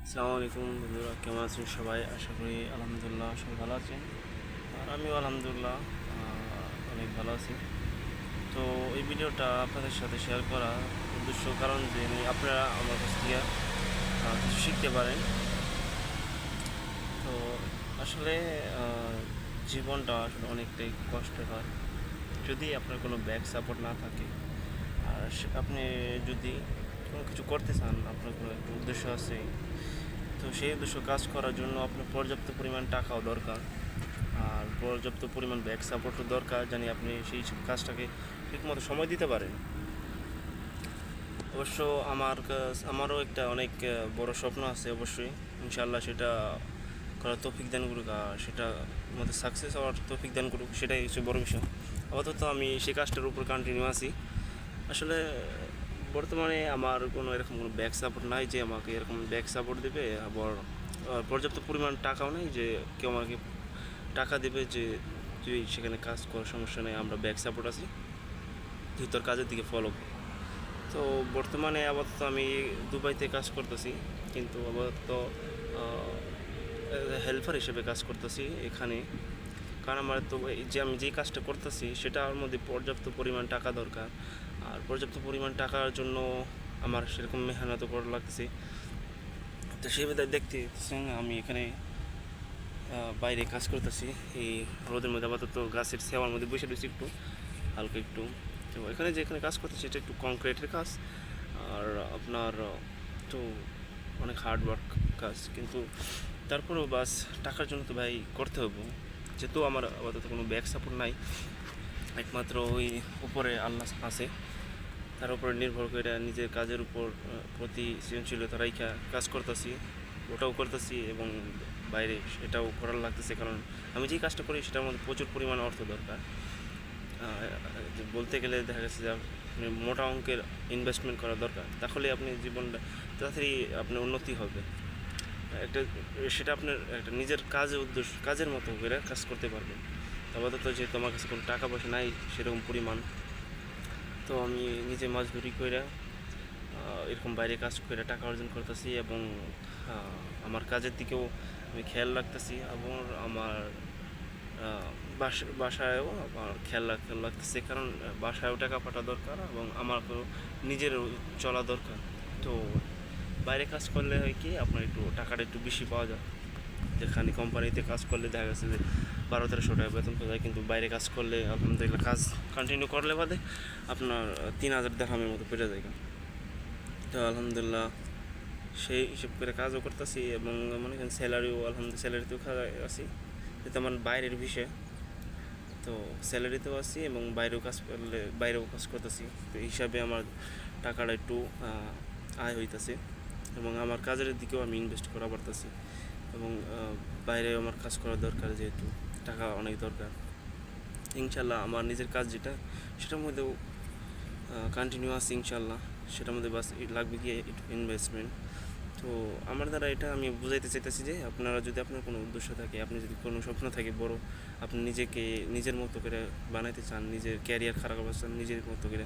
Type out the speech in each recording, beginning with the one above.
আসসালামু আলাইকুম বন্ধুরা, কেমন আছেন সবাই? আশা করি আলহামদুলিল্লাহ সবাই ভালো আছেন। আর আমিও আলহামদুলিল্লাহ অনেক ভালো আছি। তো এই ভিডিওটা আপনাদের সাথে শেয়ার করা উদ্দেশ্য কারণ যে আপনারা আমার কাছ থেকে কিছু শিখতে পারেন। তো আসলে জীবনটা আসলে অনেকটাই কষ্টের হয় যদি আপনার কোনো ব্যাক সাপোর্ট না থাকে। আর আপনি যদি কোনো কিছু করতে চান, আপনার কোনো একটা উদ্দেশ্য আছে, তো সেই উদ্দেশ্য কাজ করার জন্য আপনার পর্যাপ্ত পরিমাণ টাকাও দরকার, আর পর্যাপ্ত পরিমাণ ব্যাক সাপোর্টও দরকার, জানি আপনি সেই কাজটাকে ঠিকমতো সময় দিতে পারেন। অবশ্য আমারও একটা অনেক বড় স্বপ্ন আছে, অবশ্যই ইনশাআল্লাহ সেটা করার তৌফিক দান করুক, আর সেটা মধ্যে সাকসেস হওয়ার তৌফিক দান করুক, সেটাই হচ্ছে বড় বিষয়। আপাতত আমি সেই কাজটার উপর কন্টিনিউ আছি। আসলে বর্তমানে আমার কোনো এরকম কোনো ব্যাক সাপোর্ট নাই যে আমাকে এরকম ব্যাক সাপোর্ট দেবে, আবার পর্যাপ্ত পরিমাণ টাকাও নেই যে কেউ আমাকে টাকা দেবে যে তুই সেখানে কাজ কর, সমস্যা নেই, আমরা ব্যাক সাপোর্ট আছি, তুই তোর কাজের দিকে ফলো কর। তো বর্তমানে আপাতত আমি দুবাইতে কাজ করতেছি, কিন্তু আপাতত হেল্পার হিসেবে কাজ করতেছি এখানে। কারণ আমার তো এই যে আমি যেই কাজটা করতেছি সেটার মধ্যে পর্যাপ্ত পরিমাণ টাকা দরকার, আর পর্যাপ্ত পরিমাণ টাকার জন্য আমার সেরকম মেহনতও করা লাগছে। তো সেই বিধায় দেখতেছেন আমি এখানে বাইরে কাজ করতেছি এই রোদের মধ্যে। আপাতত গাছের সেওয়ার মধ্যে বসে রয়েছি একটু হালকা একটু। তো এখানে যেখানে কাজ করতেছি এটা একটু কংক্রিটের কাজ, আর আপনার একটু অনেক হার্ড ওয়ার্ক কাজ, কিন্তু তারপরেও বাস টাকার জন্য তো ভাই করতে হবে। যেহেতু আমার আপাতত কোনো ব্যাক সাপোর্ট নাই, একমাত্র ওই উপরে আল্লাহ আছে, তার উপরে নির্ভর করে নিজের কাজের উপর প্রতি সৃজনশীলতা রাইখা কাজ করতেছি, ওটাও করতেছি এবং বাইরে সেটাও করার লাগতেছে। কারণ আমি যেই কাজটা করি সেটার মধ্যে প্রচুর পরিমাণ অর্থ দরকার। বলতে গেলে দেখা গেছে যে আপনি মোটা অঙ্কের ইনভেস্টমেন্ট করা দরকার, তাহলে আপনি জীবনটা তাড়াতাড়ি আপনার উন্নতি হবে। একটা সেটা আপনার একটা নিজের কাজের মতো করে কাজ করতে পারবেন। আপাতত যেহেতু আমার কাছে কোনো টাকা পয়সা নাই সেরকম পরিমাণ, তো আমি নিজে মজদুরি করে এরকম বাইরে কাজ করে টাকা অর্জন করতেছি, এবং আমার কাজের দিকেও আমি খেয়াল রাখতেছি, এবং আমার বাসায়ও আমার খেয়াল রাখতে লাগতেছে। কারণ বাসায়ও টাকা পাঠা দরকার এবং আমারও নিজেরও চলা দরকার। তো বাইরে কাজ করলে হয় কি আপনার একটু টাকাটা একটু বেশি পাওয়া যায়। যেখানে কোম্পানিতে কাজ করলে দেখা গেছে যে 1200-1300 টাকা বেতন পাওয়া যায়, কিন্তু বাইরে কাজ করলে আলহামদুলিল্লাহ কাজ কন্টিনিউ করলে বাদে আপনার 3000 দিরহামের মতো পেয়ে যায়। তো আলহামদুলিল্লাহ সেই হিসেব করে কাজও করতেছি, এবং মনে করেন স্যালারিও আলহামদুলিল্লাহ স্যালারিতেও আছি, যেহেতু আমার বাইরের বিষয়। তো স্যালারিতেও আছি এবং বাইরেও কাজ করতেছি, তো এই হিসাবে আমার টাকাটা একটু আয় হইতেছে, এবং আমার কাজের দিকেও আমি ইনভেস্ট করা পারতেছি। এবং বাইরে আমার কাজ করা দরকার, যেহেতু টাকা অনেক দরকার। ইনশাল্লাহ আমার নিজের কাজ যেটা সেটার মধ্যেও কন্টিনিউ আছে ইনশাল্লাহ, সেটার মধ্যে বাস লাগবে গিয়ে ইনভেস্টমেন্ট। তো আমার দ্বারা এটা আমি বুঝাইতে চাইতেছি যে আপনারা যদি আপনার কোনো উদ্দেশ্য থাকে, আপনি যদি কোনো স্বপ্ন থাকে বড়, আপনি নিজেকে নিজের মতো করে বানাইতে চান, নিজের ক্যারিয়ার খারাপ করতে চান নিজের মতো করে,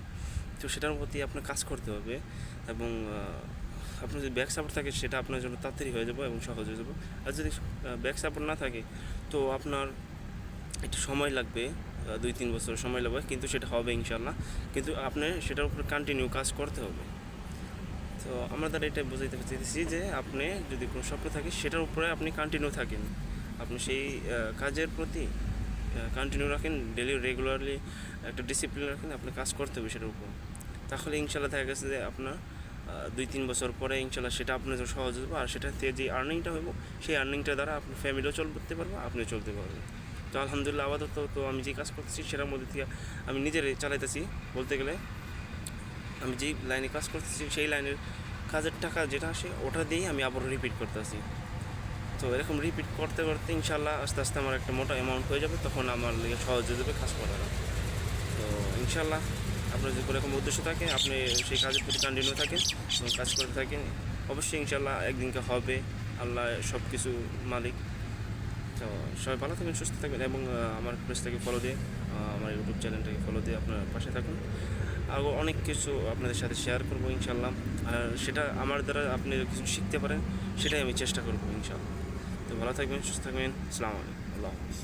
তো সেটার প্রতি আপনার কাজ করতে হবে। এবং আপনার যদি ব্যাক সাপোর্ট থাকে সেটা আপনার জন্য তাড়াতাড়ি হয়ে যাবে এবং সহজ হয়ে যাবে। আর যদি ব্যাক সাপোর্ট না থাকে তো আপনার একটু সময় লাগবে, 2-3 বছর সময় লাগবে, কিন্তু সেটা হবে ইনশাল্লাহ। কিন্তু আপনার সেটার উপর কন্টিনিউ কাজ করতে হবে। তো আমরা দ্বারা এটা বুঝাইতে চাইতেছি যে আপনি যদি কোনো স্বপ্ন থাকে সেটার উপরে আপনি কন্টিনিউ থাকেন, আপনি সেই কাজের প্রতি কন্টিনিউ রাখেন, ডেলি রেগুলারলি একটা ডিসিপ্লিন রাখেন, আপনি কাজ করতে হবে সেটার উপর। তাহলে ইনশাল্লাহ দেখা গেছে যে আপনার 2-3 বছর পরে ইনশাল্লাহ সেটা আপনার জন্য সহজ হবে, আর সেটা থেকে যে আর্নিংটা হইব সেই আর্নিংটা দ্বারা আপনার ফ্যামিলিও চলতে পারবে, আপনিও চলতে পারবেন। তো আলহামদুলিল্লাহ আপাতত তো আমি যে কাজ করতেছি সেটার মধ্যে থেকে আমি নিজেরাই চালাইতেছি। বলতে গেলে আমি যেই লাইনে কাজ করতেছি সেই লাইনের কাজের টাকা যেটা আসে ওটা দিয়েই আমি আবারও রিপিট করতেছি। তো এরকম রিপিট করতে করতে ইনশাল্লাহ আস্তে আস্তে আমার একটা মোটা অ্যামাউন্ট হয়ে যাবে, তখন আমার লিগে সহজ হয়ে যাবে কাজ করার। তো ইনশাল্লাহ আপনার যদি এরকম উদ্দেশ্য থাকে, আপনি সেই কাজের প্রতি কন্টিনিউ থাকেন এবং কাজ করতে থাকেন, অবশ্যই ইনশাল্লাহ একদিনকে হবে। আল্লাহ সব কিছু মালিক। তো তো সবাই ভালো থাকবেন, সুস্থ থাকবেন এবং আমার পেজটাকে ফলো দিয়ে আমার ইউটিউব চ্যানেলটাকে ফলো দিয়ে আপনার পাশে থাকুন। আরও অনেক কিছু আপনাদের সাথে শেয়ার করবো ইনশাল্লাহ। আর সেটা আমার দ্বারা আপনি কিছু শিখতে পারেন, সেটাই আমি চেষ্টা করবো ইনশাল্লাহ। তো ভালো থাকবেন, সুস্থ থাকবেন। আসসালামু আলাইকুম, আল্লাহ হাফিজ।